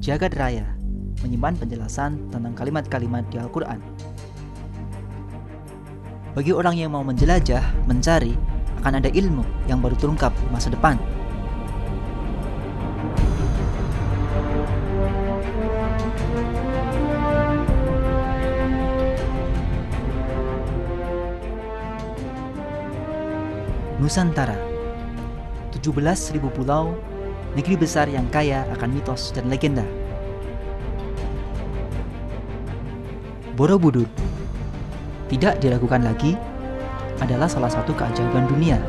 Jagad Raya menyimpan penjelasan tentang kalimat-kalimat di Al-Quran. Bagi orang yang mau menjelajah, mencari, akan ada ilmu yang baru terungkap di masa depan. Nusantara, 17.000 pulau, negeri besar yang kaya akan mitos dan legenda. Borobudur, tidak diragukan lagi, adalah salah satu keajaiban dunia.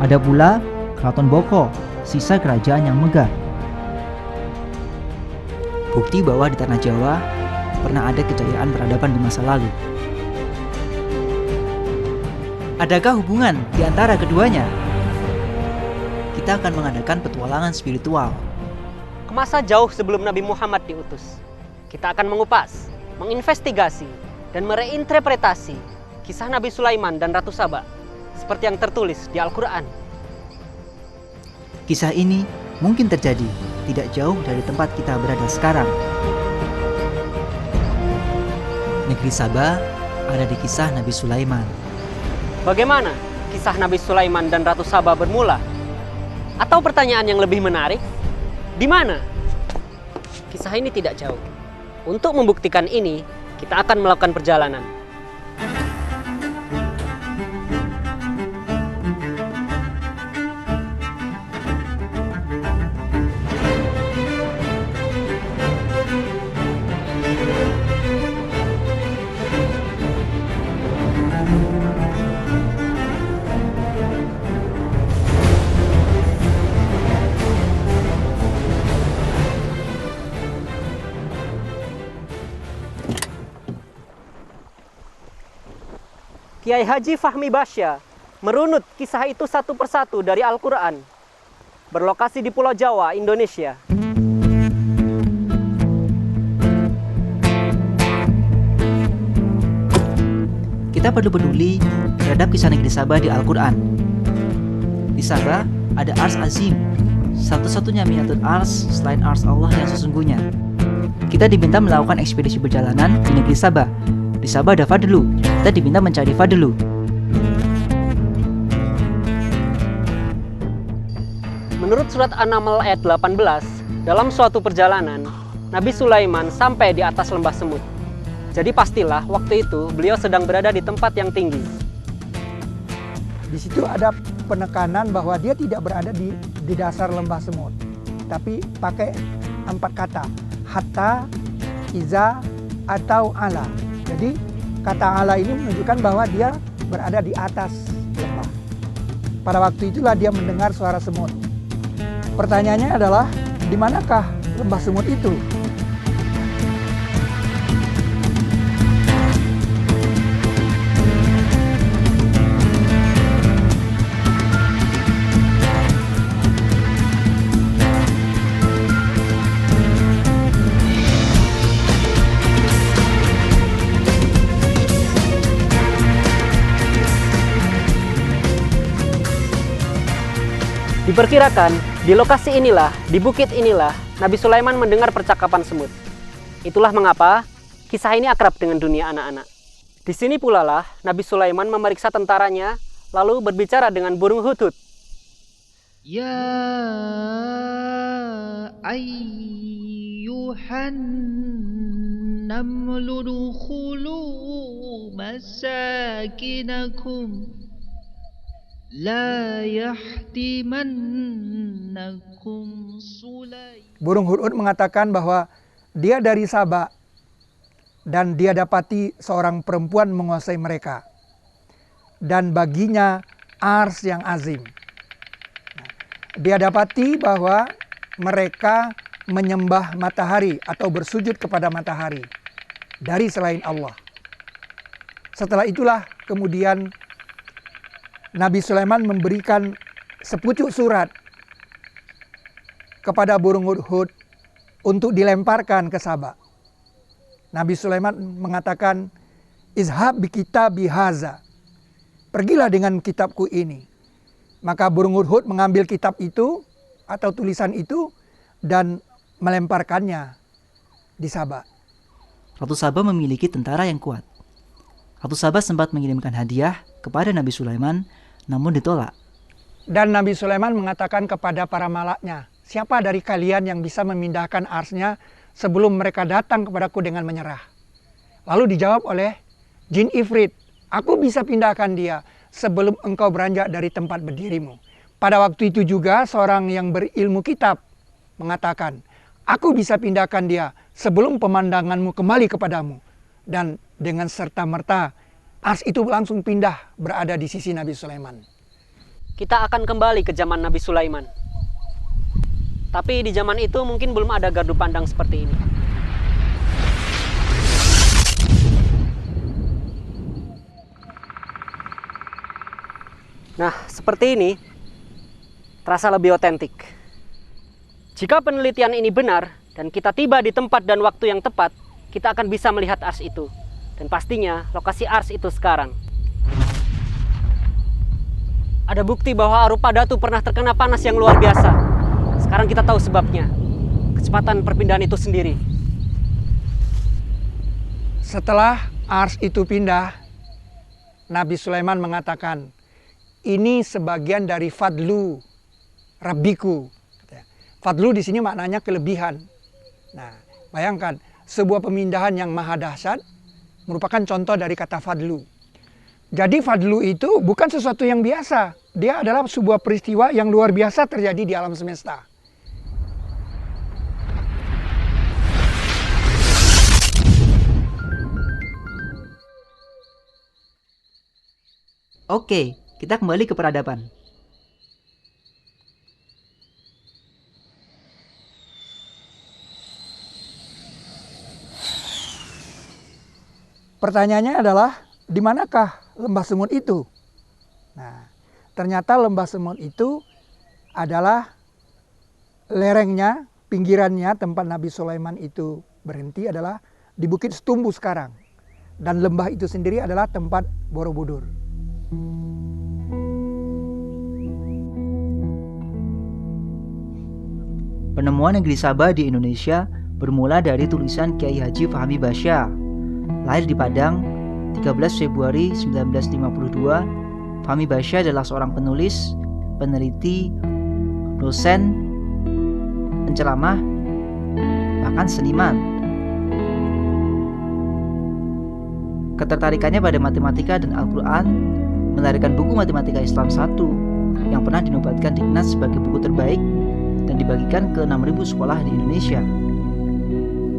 Ada pula Keraton Boko, sisa kerajaan yang megah. Bukti bahwa di tanah Jawa pernah ada kejayaan peradaban di masa lalu. Adakah hubungan di antara keduanya? Kita akan mengadakan petualangan spiritual. Ke masa jauh sebelum Nabi Muhammad diutus, kita akan mengupas, menginvestigasi, dan mereinterpretasi kisah Nabi Sulaiman dan Ratu Saba seperti yang tertulis di Al-Quran. Kisah ini mungkin terjadi tidak jauh dari tempat kita berada sekarang. Negeri Saba ada di kisah Nabi Sulaiman. Bagaimana kisah Nabi Sulaiman dan Ratu Saba bermula? Atau pertanyaan yang lebih menarik, di mana? Kisah ini tidak jauh. Untuk membuktikan ini, kita akan melakukan perjalanan. Kiai Haji Fahmi Basya merunut kisah itu satu persatu dari Al-Quran. Berlokasi di Pulau Jawa, Indonesia. Kita perlu peduli terhadap kisah negeri Saba di Al-Quran. Di Saba ada Ars Azim, satu-satunya miniatur Ars selain Ars Allah yang sesungguhnya. Kita diminta melakukan ekspedisi perjalanan di negeri Saba. Di Saba ada Fadlu, kita diminta mencari Fadlu. Menurut surat An-Naml ayat 18, dalam suatu perjalanan, Nabi Sulaiman sampai di atas lembah semut. Jadi pastilah waktu itu beliau sedang berada di tempat yang tinggi. Di situ ada penekanan bahwa dia tidak berada di dasar lembah semut, tapi pakai 4 kata, hatta, iza, atau ala. Jadi kata ala ini menunjukkan bahwa dia berada di atas lembah. Pada waktu itulah dia mendengar suara semut. Pertanyaannya adalah, di manakah lembah semut itu? Diperkirakan, di lokasi inilah, di bukit inilah, Nabi Sulaiman mendengar percakapan semut. Itulah mengapa kisah ini akrab dengan dunia anak-anak. Di sini pula lah Nabi Sulaiman memeriksa tentaranya, lalu berbicara dengan burung hudhud. Ya ayyuhan namlu dukhulu masakinakum la yahtimannakum Sulaiman. Burung hudhud mengatakan bahwa dia dari Saba dan dia dapati seorang perempuan menguasai mereka. Dan baginya ars yang azim. Dia dapati bahwa mereka menyembah matahari atau bersujud kepada matahari dari selain Allah. Setelah itulah kemudian Nabi Sulaiman memberikan sepucuk surat kepada burung hudhud untuk dilemparkan ke Saba. Nabi Sulaiman mengatakan, izhab bi kitabi haza. Pergilah dengan kitabku ini. Maka burung hudhud mengambil kitab itu atau tulisan itu, dan melemparkannya di Sabah. Ratu Sabah memiliki tentara yang kuat. Ratu Sabah sempat mengirimkan hadiah kepada Nabi Sulaiman, namun ditolak. Dan Nabi Sulaiman mengatakan kepada para malaknya, siapa dari kalian yang bisa memindahkan arsnya sebelum mereka datang kepadaku dengan menyerah? Lalu dijawab oleh jin Ifrit, aku bisa pindahkan dia sebelum engkau beranjak dari tempat berdirimu. Pada waktu itu juga seorang yang berilmu kitab mengatakan, aku bisa pindahkan dia sebelum pemandanganmu kembali kepadamu. Dan dengan serta-merta ars itu langsung pindah berada di sisi Nabi Sulaiman. Kita akan kembali ke zaman Nabi Sulaiman. Tapi di zaman itu mungkin belum ada gardu pandang seperti ini. Nah, seperti ini terasa lebih otentik. Jika penelitian ini benar dan kita tiba di tempat dan waktu yang tepat, kita akan bisa melihat ars itu. Dan pastinya lokasi ars itu sekarang. Ada bukti bahwa Arupa Datu pernah terkena panas yang luar biasa. Sekarang kita tahu sebabnya. Kecepatan perpindahan itu sendiri. Setelah ars itu pindah, Nabi Sulaiman mengatakan, ini sebagian dari fadlu Rabbiku. Fadlu di sini maknanya kelebihan. Nah, bayangkan sebuah pemindahan yang maha dahsyat merupakan contoh dari kata fadlu. Jadi fadlu itu bukan sesuatu yang biasa. Dia adalah sebuah peristiwa yang luar biasa terjadi di alam semesta. Oke, kita kembali ke peradaban. Pertanyaannya adalah, di manakah lembah semut itu? Nah, ternyata lembah semut itu adalah lerengnya, pinggirannya tempat Nabi Sulaiman itu berhenti adalah di Bukit Setumbu sekarang. Dan lembah itu sendiri adalah tempat Borobudur. Penemuan negeri Sabah di Indonesia bermula dari tulisan Kiai Haji Fahmi Basya. Lahir di Padang 13 Februari 1952, Fahmi Basya adalah seorang penulis, peneliti, dosen, penceramah, bahkan seniman. Ketertarikannya pada matematika dan Al-Quran melahirkan buku Matematika Islam 1 yang pernah dinobatkan Dignas sebagai buku terbaik dan dibagikan ke 6.000 sekolah di Indonesia.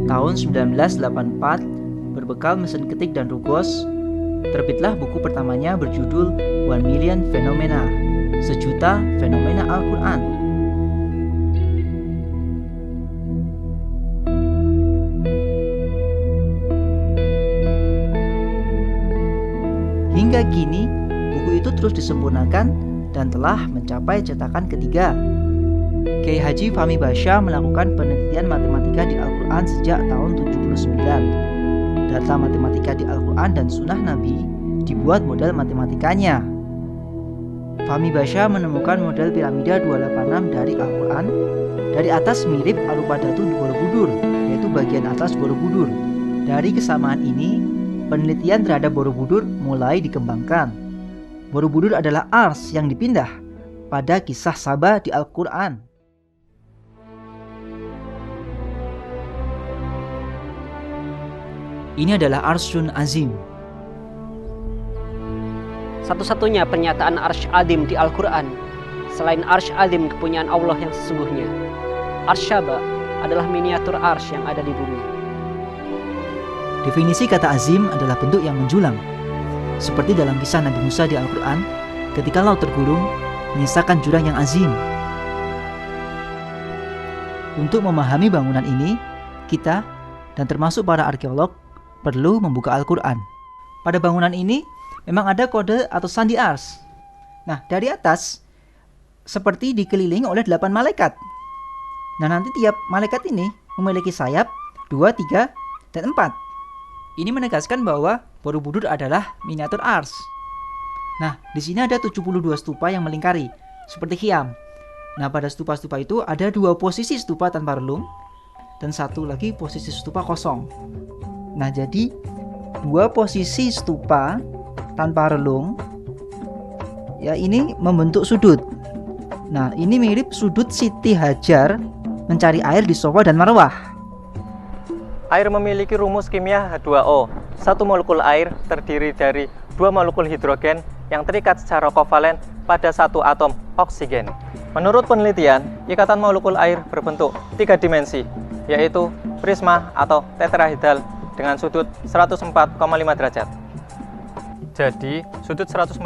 Tahun 1984, berbekal mesin ketik dan rugos, terbitlah buku pertamanya berjudul 1 Million Phenomena, sejuta fenomena Al-Quran. Hingga kini, buku itu terus disempurnakan dan telah mencapai cetakan ketiga. Kiai Haji Fahmi Basya melakukan penelitian matematika di Al-Quran sejak tahun 79. Data matematika di Al-Quran dan Sunnah Nabi dibuat model matematikanya. Fahmi Basya menemukan model piramida 286 dari Al-Quran. Dari atas mirip Arupa Datu Borobudur, yaitu bagian atas Borobudur. Dari kesamaan ini, penelitian terhadap Borobudur mulai dikembangkan. Borobudur adalah ars yang dipindah pada kisah Sabah di Al-Quran. Ini adalah Arsyun Azim. Satu-satunya pernyataan Arsy Azim di Al-Quran selain Arsy Azim kepunyaan Allah yang sesungguhnya. Arsy Sabah adalah miniatur arsy yang ada di bumi. Definisi kata azim adalah bentuk yang menjulang. Seperti dalam kisah Nabi Musa di Al-Quran, ketika laut tergulung, menyisakan jurang yang azim. Untuk memahami bangunan ini, kita, dan termasuk para arkeolog, perlu membuka Al-Quran. Pada bangunan ini, memang ada kode atau sandi ars. Nah, dari atas, seperti dikelilingi oleh 8 malaikat. Nah, nanti tiap malaikat ini memiliki sayap 2, 3, dan 4. Ini menegaskan bahwa Borobudur adalah miniatur ars. Nah, di sini ada 72 stupa yang melingkari, seperti Khiam. Nah, pada stupa-stupa itu ada 2 posisi stupa tanpa relung dan 1 lagi posisi stupa kosong. Nah, jadi 2 posisi stupa tanpa relung ya ini membentuk sudut. Nah, ini mirip sudut Siti Hajar mencari air di Safa dan Marwah. Air memiliki rumus kimia H2O. Satu molekul air terdiri dari 2 molekul hidrogen yang terikat secara kovalen pada satu atom oksigen. Menurut penelitian, ikatan molekul air berbentuk 3 dimensi, yaitu prisma atau tetrahedral dengan sudut 104,5 derajat. Jadi, sudut 104,5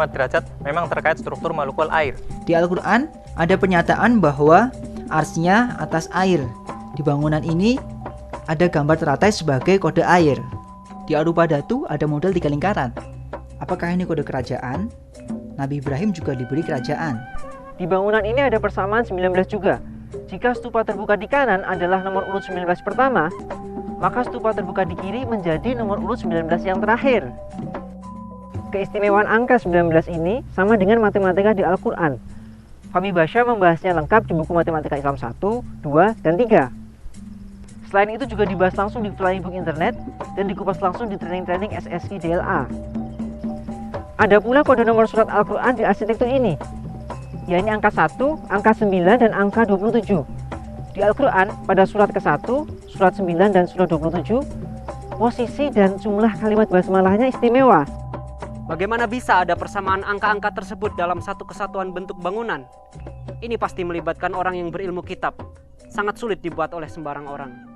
derajat memang terkait struktur molekul air. Di Al-Quran ada pernyataan bahwa arsy-nya atas air. Di bangunan ini ada gambar teratai sebagai kode air. Di Arupa Datu ada model 3 lingkaran. Apakah ini kode kerajaan? Nabi Ibrahim juga diberi kerajaan. Di bangunan ini ada persamaan 19 juga. Jika stupa terbuka di kanan adalah nomor urut 19 pertama, maka stupa terbuka di kiri menjadi nomor urut 19 yang terakhir. Keistimewaan angka 19 ini sama dengan matematika di Al-Quran. Fahmi Basya membahasnya lengkap di buku Matematika Islam 1, 2, dan 3. Selain itu juga dibahas langsung di Flying Book Internet dan dikupas langsung di training-training SSI DLA. Ada pula kode nomor surat Al-Quran di arsitektur ini, yakni angka 1, angka 9, dan angka 27. Di Al-Quran, pada surat ke-1, surat 9, dan surat 27, posisi dan jumlah kalimat basmalahnya istimewa. Bagaimana bisa ada persamaan angka-angka tersebut dalam satu kesatuan bentuk bangunan? Ini pasti melibatkan orang yang berilmu kitab. Sangat sulit dibuat oleh sembarang orang.